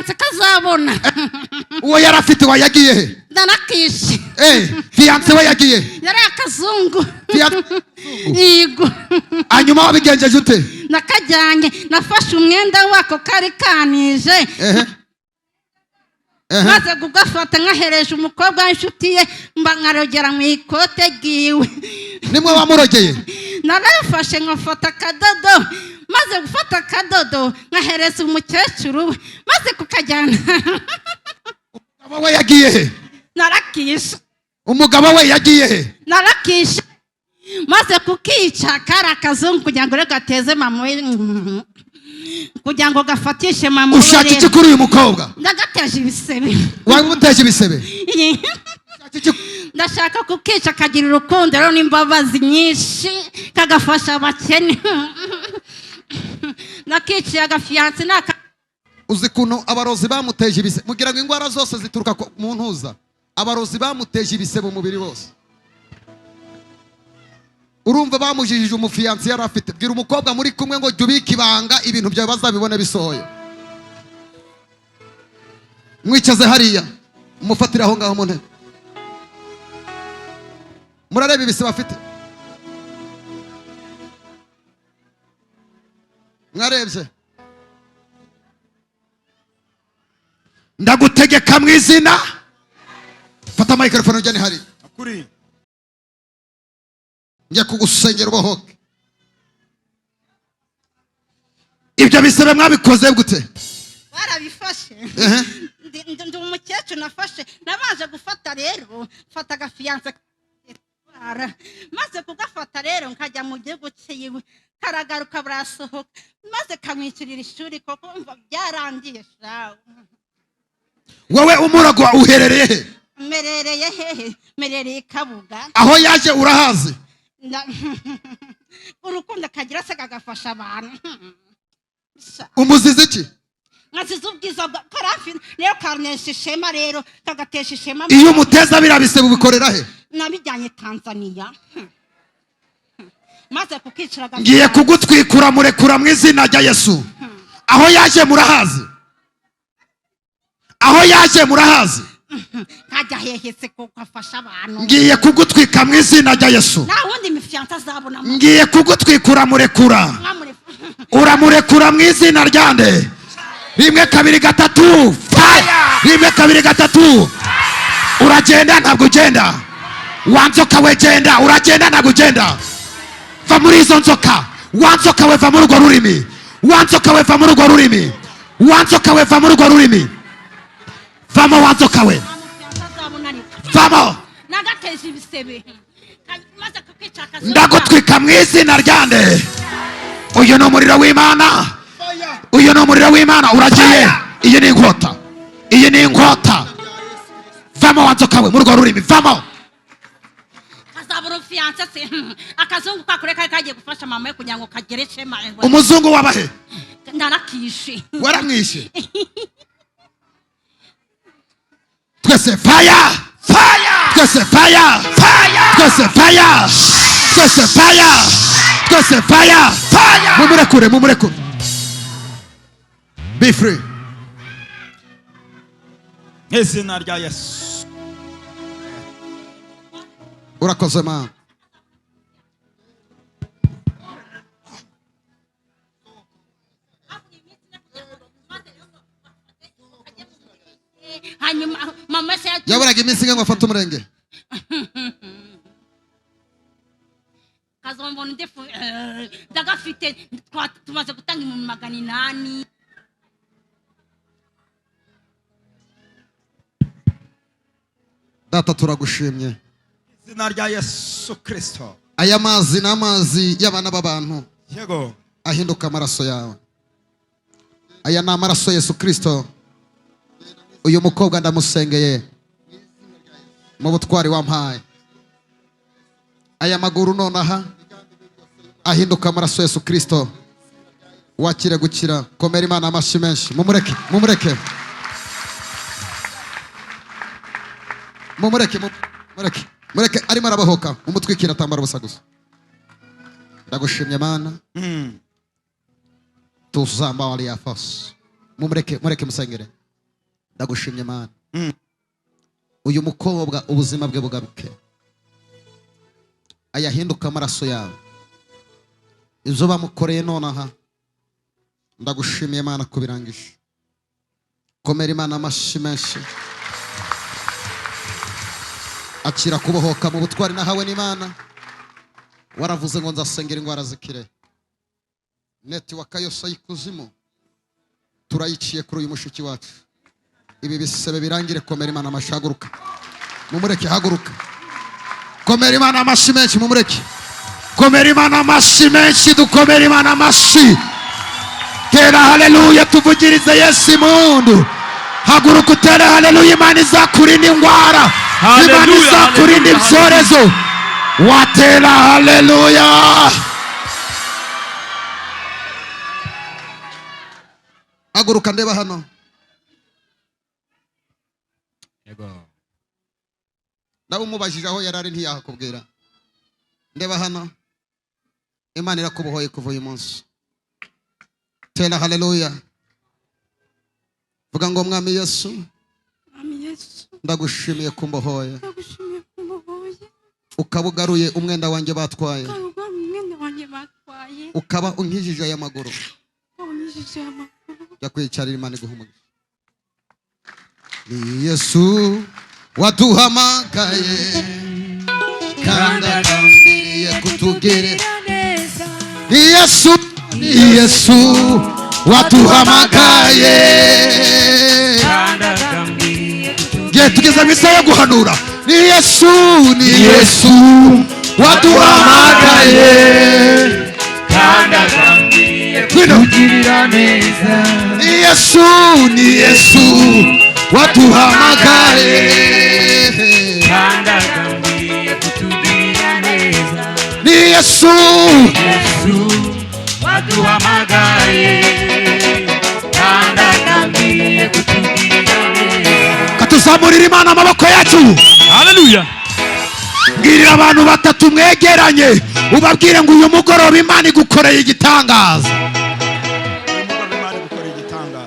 fiance kazabona. Uwo yarafite wayagiye he? Narakishe. Fiance we yagiye? Yari akazungu. Yego. Hanyuma wabigenjeje ute? Nakajyanye, nafashe umwenda wako kari kanije. Maze kugafata nkahereje umukobwa w'inshuti ye mba nkarogera mu ikote giwe. Nimwe wamurogeye? Narafashe nkafata akadodo, maze gufata akadodo nkahereza umukecuru we, maze kukajyana. Umugabo we yagiye he? Narakishe. Umugabo we yagiye he? Narakishe. Maze kukica kari akazungu kugira ngo gateze mama we, kugira ngo gafatishe mama we. Ushaka iki kuri uyu mukobwa? Ndagateje ibisebe. Wamuteje ibisebe? Ndashaka kukica kagira urukundo rero n'imbabazi nyinshi kagafasha abakene. Nakiciye agafiance naka. Uzi kuntu abarozi bamuteje ibisebe, mugira ngo ingwara zose zituruka mu ntuza. Abarozi bamuteje ibisebe mu mubiri wose. Urumva bamujijije umufiance yari afite. Bwira umukobwa muri kumwe ngo jubika ibanga ibintu byawe bazabibone bisohoye. Mwicaze hariya umufatira aho ngaho mu ntebe. Murareba ibisebe afite? Mwarebye? Ndagutegeka mu izina. Fata microphone ujyane hari. Akuri. Njya kugusengera ubohoke. Ibyo bisebe mwabikoze gute? Barabifashe. Ndi umukecuru nafashe, nabaje gufata rero, fata agafiance maze kugafata rero nkajya mu gihugu cyiwe, karagaruka burasohoka, maze kamwikirira ishuri koko umva byarangiye shawe. Wowe umurago uherereye he? Merereye hehe? Merereye Kabuga. Aho yaje urahazi? Urukundo kagira se kagafasha abantu. Umuzizi iki? Nkaziza ubwiza bwa karafi rero karnesha ishema rero kagatesha ishema. Iyo umuteza birabise bubikorera he? Nabijyanye Tanzania. Maze kukicira gafi. Ngiye kugutwikura murekura mu izina rya Yesu. Aho yaje murahazi? Aho yaje murahazi? Kajya hehese kuko afasha abantu. Ngiye kugutwika mu izina rya Yesu. Na wundi mifianta zabona. Ngiye kugutwikura murekura. Uramurekura mu izina ryande. Rimwe kabiri gatatu. Rimwe kabiri gatatu. Uragenda ntabwo ugenda. Wanzoka we genda, uragenda ntabwo ugenda. Va muri izo nzoka. Wanzoka we va muri urwo rurimi. Wanzoka we va muri urwo rurimi. Wanzoka we va muri urwo rurimi. Vamo wanzoka we. Vamo. Nagateje ibisebe. Maze kukica akazi. Ndagutwika mu izina ryande. Uyu ni umuriro w'Imana. Uyu ni umuriro w'Imana uragiye. Iyi ni inkota. Iyi ni inkota. Vamo wanzoka we muri urwo rurimi. Vamo. Kazabura fiance se. Akazungu kakureka kagiye gufasha mama we kugira ngo kagere shema. Umuzungu wabahe? Ndarakishe. Waramwishe. Twese fire! Fire! Twese fire! Fire! Twese fire! Twese fire! Twese fire! Fire! Mumurekure, mumurekure. Be free. Izina rya Yesu. Urakoze man. Hanyuma mama se yaburaga iminsi ngo afate umurenge. Kazombona ndefu ndagafite tumaze gutanga 800. Data turagushimye. Izina rya Yesu Kristo. Aya mazi n'amazi y'abana b'abantu. Yego. Ahinduka amaraso yawe. Aya ni amaraso Yesu Kristo. Uyu mukobwa ndamusengeye mu butwari wampaye. Aya maguru nonaha ahinduka amaraso Yesu Kristo. Wakire gukira. Komera Imana amashyi menshi. Mumureke, mumureke. Mumureke, mumureke. Mureke arimo arabahoka. Umutwikira atambara ubusa gusa. Ndagushimye Mana. Tuzamba wali afas. Mumureke, mureke musengere. ndagushimye Mana. Uyu mukobwa ubuzima bwe bugaruke, ayahinduka amaraso yawe. Ibyo bamukoreye nonaha ndagushimiye Mana kubirangije. Komera Imana amashyi menshi. Akira kubohoka mu butwari nahawe n'Imana. Waravuze ngo nzasengera indwara zikire. Neti wakayosa y'ikuzimu turayiciye kuri uyu mushiki wacu. Ibi bisebe birangire. Komera Imana amashyi, haguruka. Mumureke haguruka. Komera Imana amashyi menshi, mumureke. Komera Imana amashyi menshi, dukomera Imana amashyi. Tera haleluya, tuvugirize Yesu impundu. Haguruka utere haleluya. Imana izakurinda indwara, Imana izakurinda ibyorezo. Watera haleluya. Haguruka ndeba hano. Ndaba umubajije aho yarari ntiyakubwira. Ndeba hano. Imana irakubohoye kuva uyu munsi. Tera haleluya. Vuga ngo Mwami Yesu, ndagushimiye kumbohoye. Ukabugaruye umwenda wanjye batwaye. Ukaba unkijije aya maguru. Yakwicarira Imana iguhumugisha. Ni Yesu waduhamagaye kandi agambiriye kutugirira neza. Ni Yesu, ni Yesu waduhamagaye kandi agambiriye kutugirira. Tugeze mu isaha yo guhanura. Ni Yesu, ni Yesu waduhamagaye kandi agambiriye kutugirira neza. Ni Yesu, ni Yesu waduhamagaye kandi agambiriye kutugirira neza. Ni Yesu, Yesu waduhamagaye kandi agambiriye kutugirira neza. Katuzamurira Imana amaboko yacu. Haleluya. Mbwirira abantu batatu mwegeranye ubabwire ngo uyu mugoroba Imana igukoreye igitangaza.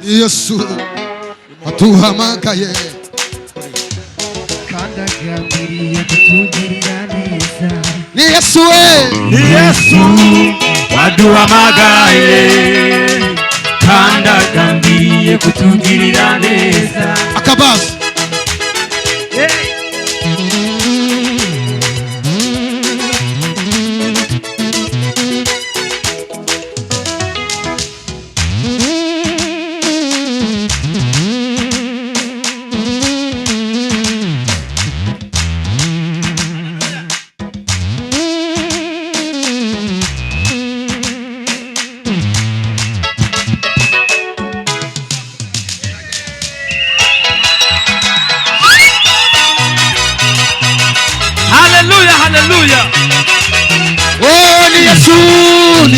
Yesu waduhamagaye kandi agambiriye kutugirira neza. Ni Yesu we, ni Yesu waduhamagaye kandi agambiriye kutugirira neza. Akabaza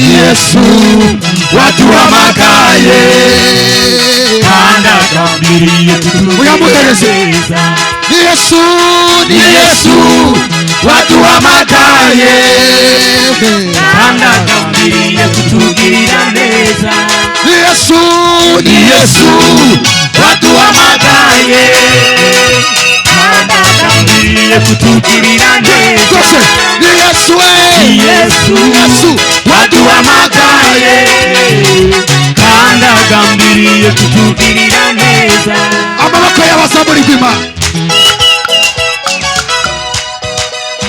ni Yesu waduhamagaye kandi agambiriye kutugirira neza. Ni Yesu, ni Yesu waduhamagaye kandi agambiriye kutugirira neza. Ni Yesu, ni Yesu waduhamagaye kandi agambiriye kutugirira neza. Ni Yesu we, ni Yesu, Yesu waduhamagaye kandi agambiriye kutugirira neza. Amaboko y'abazamurirwa Imana,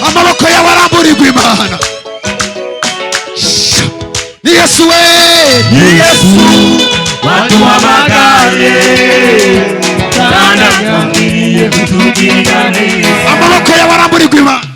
amaboko y'abaramburirwa Imana. Ni Yesu we, ni Yesu waduhamagaye kandi agambiriye kutugirira neza. Amaboko y'abaramburirwa Imana.